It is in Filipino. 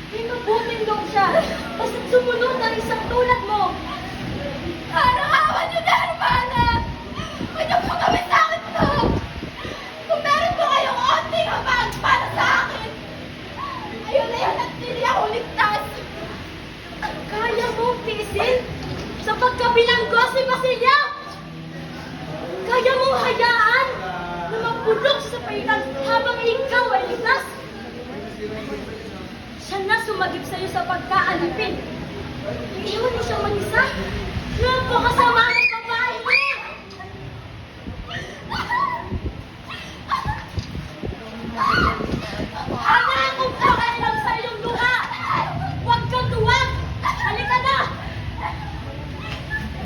May mabuting loob siya. Basta't sumunod ng isang tulad mo. Awa niyo na, hermana! Huwag niyo po kami sa akin to! Kung meron po kayong onting abang para sa akin, ayun na yun at hindi ako ligtas! Kaya mong tiisin sa pagkabilanggo si Basilia? Kaya mong hayaan na mabulok sa pailan habang ikaw ay ligtas? Siya na sumagip sa'yo sa pagkaalipin. Iiwan mo siyang mag-isa? Napakasama